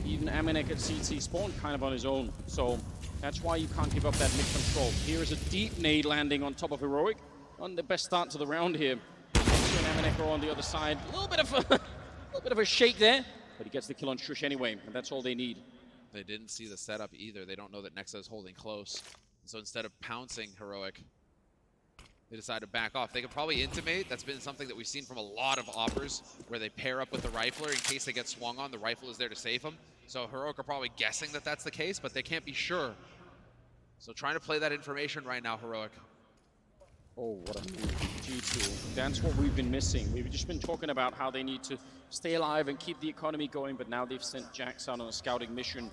even Aminek at CT spawn kind of on his own. So that's why you can't give up that mid-control. Here is a deep nade landing on top of Heroic. On the best start to the round here. Nexa and Aminek are on the other side. A little bit of a shake there, but he gets the kill on Shush anyway, and that's all they need. They didn't see the setup either. They don't know that Nexa is holding close. So instead of pouncing Heroic, they decide to back off. They could probably intimate. That's been something that we've seen from a lot of oppers, where they pair up with the rifler in case they get swung on. The rifle is there to save them. So Heroic are probably guessing that that's the case, but they can't be sure. So trying to play that information right now, Heroic. Oh, what a move. G2. That's what we've been missing. We've just been talking about how they need to stay alive and keep the economy going, but now they've sent Jax out on a scouting mission.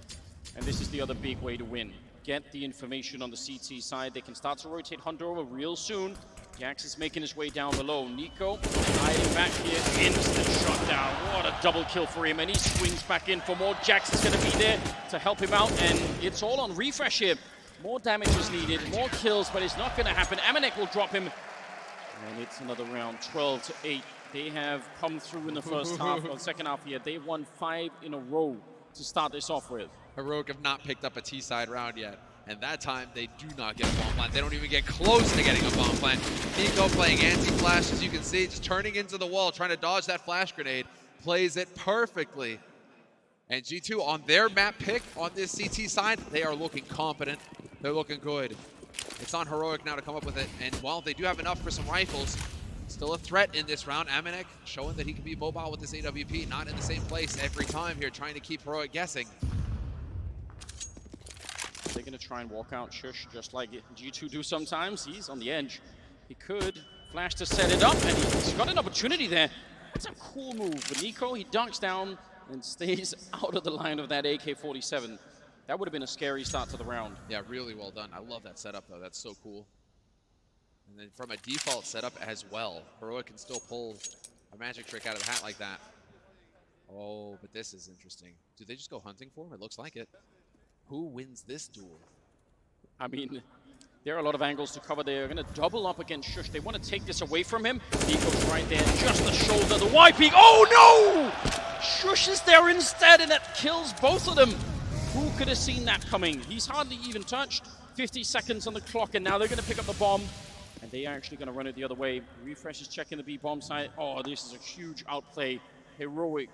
And this is the other big way to win. Get the information on the CT side. They can start to rotate Hunter over real soon. Jax is making his way down below. Nico hiding back here, instant shot down. What a double kill for him, and he swings back in for more. Jax is going to be there to help him out, and it's all on Refresh here. More damage is needed, more kills, but it's not going to happen. Amanek will drop him, and it's another round, 12-8. They have come through in the first half, or second half here. They won 5 in a row to start this off with. Heroic have not picked up a T-side round yet. And that time, they do not get a bomb plant. They don't even get close to getting a bomb plant. Nico playing anti-flash, as you can see, just turning into the wall, trying to dodge that flash grenade. Plays it perfectly. And G2 on their map pick on this CT side, they are looking competent. They're looking good. It's on Heroic now to come up with it. And while they do have enough for some rifles, still a threat in this round. Amanek showing that he can be mobile with this AWP, not in the same place every time here, trying to keep Heroic guessing. They're going to try and walk out Shush just like G2 do sometimes. He's on the edge. He could flash to set it up, and he's got an opportunity there. That's a cool move. But Nico, he dunks down and stays out of the line of that AK-47. That would have been a scary start to the round. Yeah, really well done. I love that setup, though. That's so cool. And then from a default setup as well, Heroic can still pull a magic trick out of the hat like that. Oh, but this is interesting. Do they just go hunting for him? It looks like it. Who wins this duel? I mean, there are a lot of angles to cover. They're going to double up against Shush. They want to take this away from him. Nico's right there, just the shoulder, the wiping. Oh no! Shush is there instead, and that kills both of them. Who could have seen that coming? He's hardly even touched. 50 seconds on the clock, and now they're going to pick up the bomb. And they are actually going to run it the other way. Refresh is checking the B bomb site. Oh, this is a huge outplay. Heroic.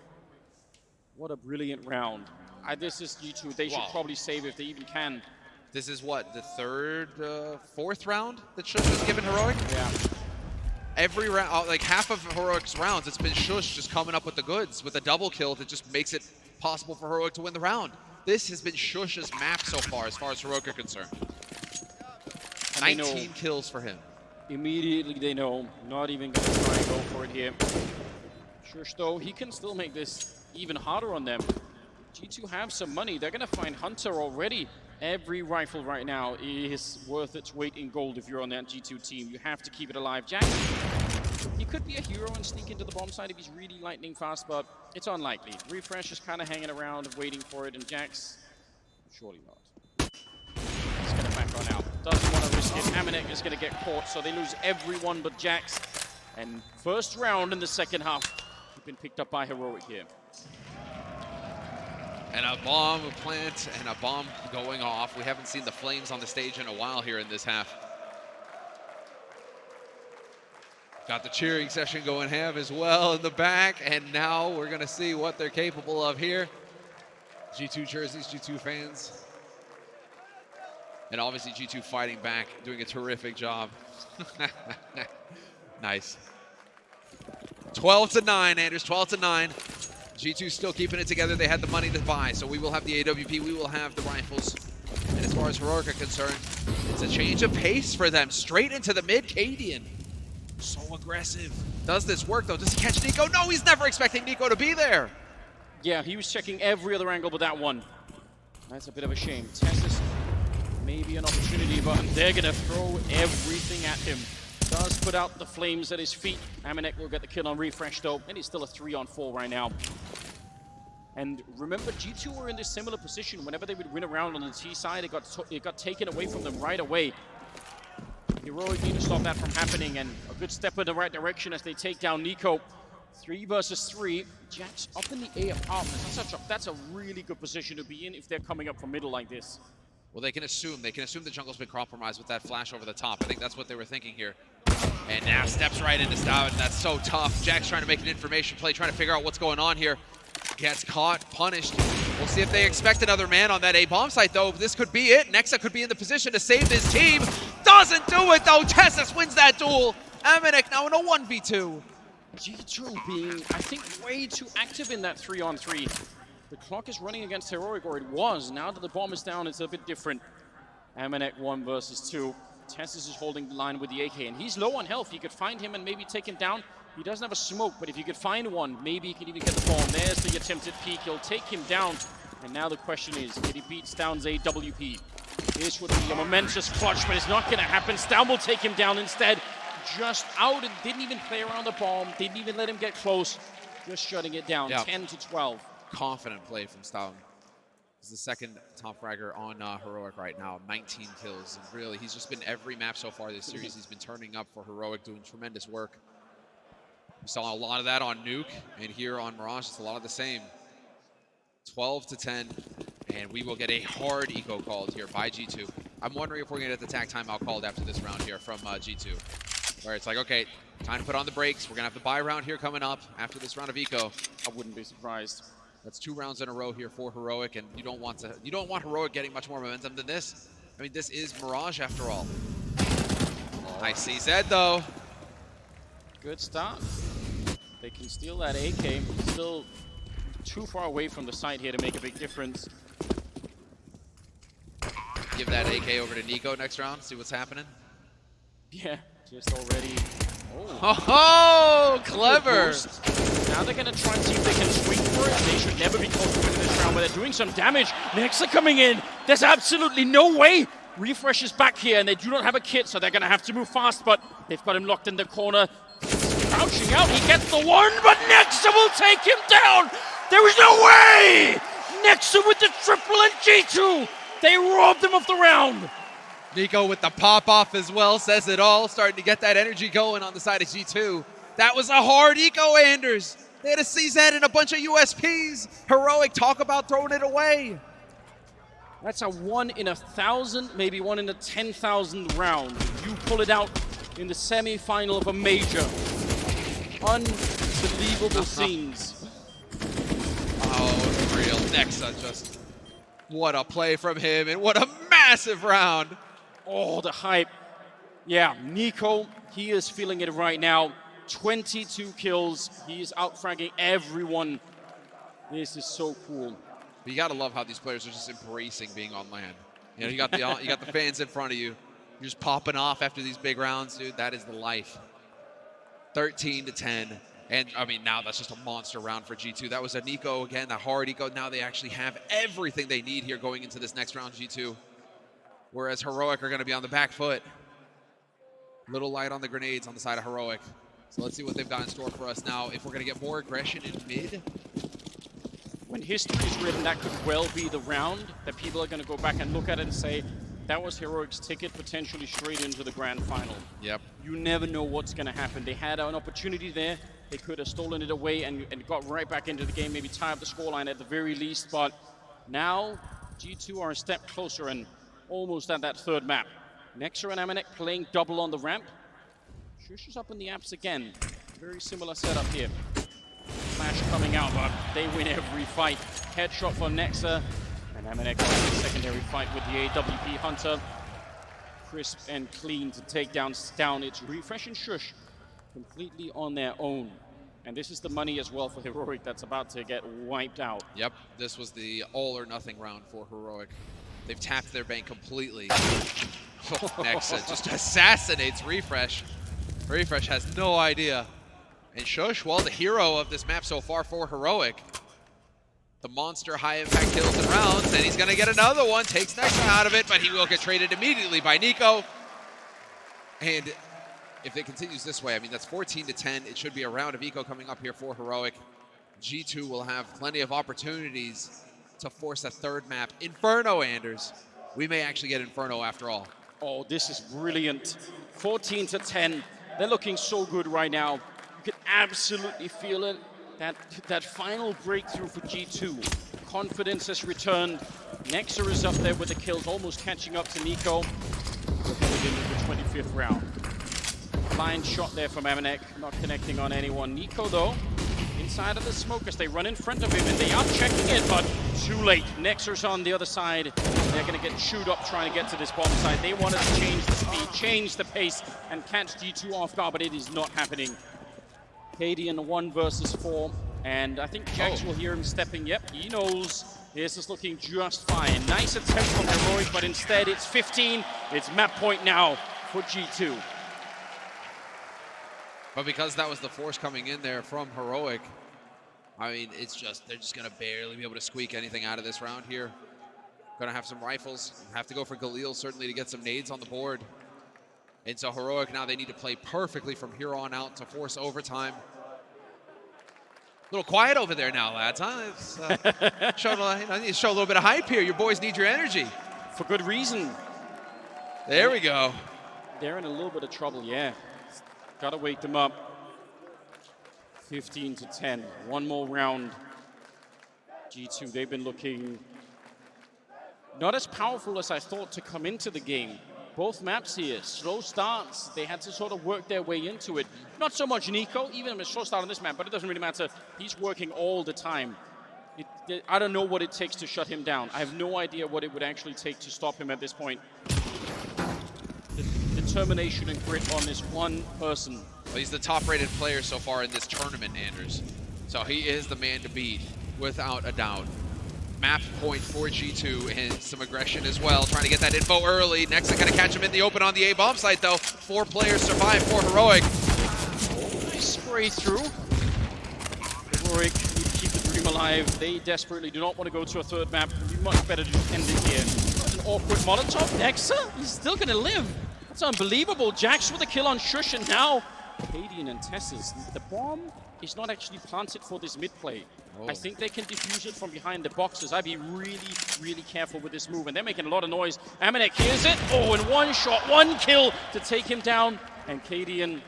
What a brilliant round. This is G2. They should probably save if they even can. This is what, the fourth round that Shush has given Heroic? Yeah. Every round, like half of Heroic's rounds, it's been Shush just coming up with the goods with a double kill that just makes it possible for Heroic to win the round. This has been Shush's map so far as Heroic are concerned. And 19 kills for him. Immediately they know, not even going to try and go for it here. Shush though, he can still make this even harder on them. G2 have some money. They're going to find Hunter already. Every rifle right now is worth its weight in gold if you're on that G2 team. You have to keep it alive. Jax, he could be a hero and sneak into the bomb site if he's really lightning fast, but it's unlikely. Refresh is kind of hanging around, waiting for it, and Jax, surely not. He's going to back on out. Doesn't want to risk it. Amanek is going to get caught, so they lose everyone but Jax. And first round in the second half, has been picked up by Heroic here. And a bomb plant and a bomb going off. We haven't seen the flames on the stage in a while here in this half. Got the cheering session going ham as well in the back, and now we're gonna see what they're capable of here. G2 jerseys, G2 fans. And obviously G2 fighting back, doing a terrific job. Nice. 12-9, Anders, 12-9. G2 still keeping it together. They had the money to buy, so we will have the AWP, we will have the rifles. And as far as Heroic are concerned, it's a change of pace for them. Straight into the mid, Cadian. So aggressive. Does this work though? Does he catch Nico? No, he's never expecting Nico to be there. Yeah, he was checking every other angle but that one. That's a bit of a shame. Texas, maybe an opportunity, but they're gonna throw everything at him. Does put out the flames at his feet. Amanek will get the kill on Refresh though, and it's still a 3-on-4 right now. And remember, G2 were in this similar position. Whenever they would win a round on the T side, it got taken away from them right away. Heroic need to stop that from happening, and a good step in the right direction as they take down Nico. 3 versus 3. Jax up in the A apartment. That's a really good position to be in if they're coming up from middle like this. Well, they can assume the jungle's been compromised with that flash over the top. I think that's what they were thinking here. And now steps right into Stout, and that's so tough. Jax trying to make an information play, trying to figure out what's going on here. Gets caught, punished. We'll see if they expect another man on that A bomb site, though. This could be it. Nexa could be in the position to save this team. Doesn't do it, though. Tessus wins that duel. Amanek now in a 1v2. G2 being, I think, way too active in that 3-on-3. The clock is running against Heroic, or it was. Now that the bomb is down, it's a bit different. Amanek 1 versus 2. Tessus is holding the line with the AK, and he's low on health. You could find him and maybe take him down. He doesn't have a smoke, but if you could find one, maybe he could even get the bomb. There's the attempted peek. He'll take him down. And now the question is, can he beat Stown's AWP? This would be a momentous clutch, but it's not going to happen. Stown will take him down instead. just out and didn't even play around the bomb, didn't even let him get close, just shutting it down, Yep. 10 to 12. Confident play from Stockholm. He's the second top fragger on Heroic right now, 19 kills. And really, he's just been every map so far this series. He's been turning up for Heroic, doing tremendous work. We saw a lot of that on Nuke, and here on Mirage, it's a lot of the same. 12 to 10, and we will get a hard eco called here by G2. I'm wondering if we're going to get the tag timeout called after this round here from G2, where it's like, okay, time to put on the brakes. We're going to have the buy round here coming up after this round of eco. I wouldn't be surprised. That's 2 rounds in a row here for Heroic, and you don't want Heroic getting much more momentum than this. I mean, this is Mirage after all. Nice CZ though. Good start. They can steal that AK. Still too far away from the site here to make a big difference. Give that AK over to Nico next round, see what's happening. Yeah, just already. Oh, clever. Now they're going to try and see if they can swing for it. They should never be close to winning this round, but they're doing some damage. Nexa coming in. There's absolutely no way. Refresh is back here, and they do not have a kit, so they're going to have to move fast, but they've got him locked in the corner. Crouching out, he gets the one, but Nexa will take him down. There is no way. Nexa with the triple and G2. They robbed him of the round. Nico with the pop-off as well, says it all. Starting to get that energy going on the side of G2. That was a hard eco, Anders. They had a CZ and a bunch of USPs. Heroic, talk about throwing it away. That's a 1 in 1,000, maybe 1 in a 10,000 round. You pull it out in the semi-final of a major. Unbelievable scenes. Oh, real Nexa just, what a play from him, and what a massive round. Oh, the hype. Yeah, Nico, he is feeling it right now. 22 kills. He is out-fragging everyone. This is so cool. But you gotta love how these players are just embracing being on LAN. You know, you got the fans in front of you. You're just popping off after these big rounds, dude. That is the life. 13 to 10. And I mean, now that's just a monster round for G2. That was a Nico again, the hard eco. Now they actually have everything they need here going into this next round, G2. Whereas Heroic are gonna be on the back foot. Little light on the grenades on the side of Heroic. So let's see what they've got in store for us now. If we're gonna get more aggression in mid. When history is written, that could well be the round that people are going to go back and look at it and say, that was Heroic's ticket potentially straight into the grand final. Yep. You never know what's going to happen. They had an opportunity there. They could have stolen it away and got right back into the game, maybe tie up the scoreline at the very least. But now G2 are a step closer and almost at that third map. Nexa and Amanek playing double on the ramp. Shush is up in the apps again. Very similar setup here. Flash coming out, but they win every fight. Headshot for Nexa, and Amanek in the secondary fight with the AWP Hunter. Crisp and clean to take down its Refresh and Shush completely on their own. And this is the money as well for Heroic that's about to get wiped out. Yep, this was the all or nothing round for Heroic. They've tapped their bank completely. Nexa just assassinates Refresh. Refresh has no idea. And Shush, well, the hero of this map so far for Heroic. The monster high-impact kills and rounds, and he's going to get another one. Takes Nexa out of it, but he will get traded immediately by Nico. And if it continues this way, I mean, that's 14 to 10. It should be a round of eco coming up here for Heroic. G2 will have plenty of opportunities to force a third map. Inferno, Anders. We may actually get Inferno after all. Oh, this is brilliant. 14 to 10. They're looking so good right now. You can absolutely feel it. That final breakthrough for G2. Confidence has returned. Nexa is up there with the kills, almost catching up to Nico. We're headed into the 25th round. Blind shot there from Amanek, not connecting on anyone. Nico, though, inside of the smoke as they run in front of him, and they are checking it, but too late. Nexa's on the other side. They're going to get chewed up trying to get to this bomb site. They wanted to change the speed, change the pace, and catch G2 off guard, but it is not happening. KD in the 1 versus 4, and I think Jax will hear him stepping. Yep, he knows this is looking just fine. Nice attempt from Heroic, but instead it's 15. It's map point now for G2. But because that was the force coming in there from Heroic, I mean, it's just, they're just going to barely be able to squeak anything out of this round here. Going to have some rifles, have to go for Galil certainly to get some nades on the board. And so Heroic now, they need to play perfectly from here on out to force overtime. A little quiet over there now, lads, huh? It's, I need to show a little bit of hype here. Your boys need your energy. For good reason. There we go. They're in a little bit of trouble, yeah. Got to wake them up. 15-10. One more round. G2, they've been looking not as powerful as I thought to come into the game. Both maps here, slow starts. They had to sort of work their way into it. Not so much Nico, even a slow start on this map, but it doesn't really matter. He's working all the time. I don't know what it takes to shut him down. I have no idea what it would actually take to stop him at this point. The determination and grit on this one person. Well, he's the top-rated player so far in this tournament, Anders. So he is the man to beat, without a doubt. Map point for G2 and some aggression as well, trying to get that info early. Next, they're going to catch him in the open on the A-bomb site, though. 4 players survive for Heroic. Nice spray through. Heroic need to keep the dream alive. They desperately do not want to go to a third map. It would be much better to just end it here. That's an awkward Molotov. Nexa, he's still going to live. That's unbelievable. Jax with a kill on Shush, and now Cadian and Tess's. The bomb is not actually planted for this mid play. I think they can defuse it from behind the boxes. I'd be really, really careful with this move. And they're making a lot of noise. Amanek hears it. Oh, and one shot, one kill to take him down. And Cadian,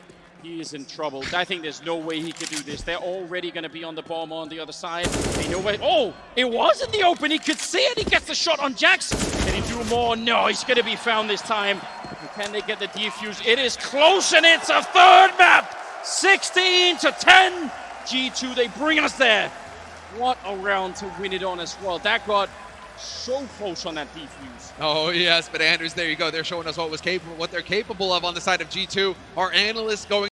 he is in trouble. I think there's no way he could do this. They're already going to be on the bomb on the other side. They know where. Oh, it was in the open. He could see it. He gets the shot on Jax. Can he do more? No, he's going to be found this time. And can they get the defuse? It is close, and it's a third map. 16-10. G2, they bring us there. What a round to win it on as well. That got so close on that defuse. Oh, yes, but Anders, there you go. They're showing us what they're capable of on the side of G2. Our analysts going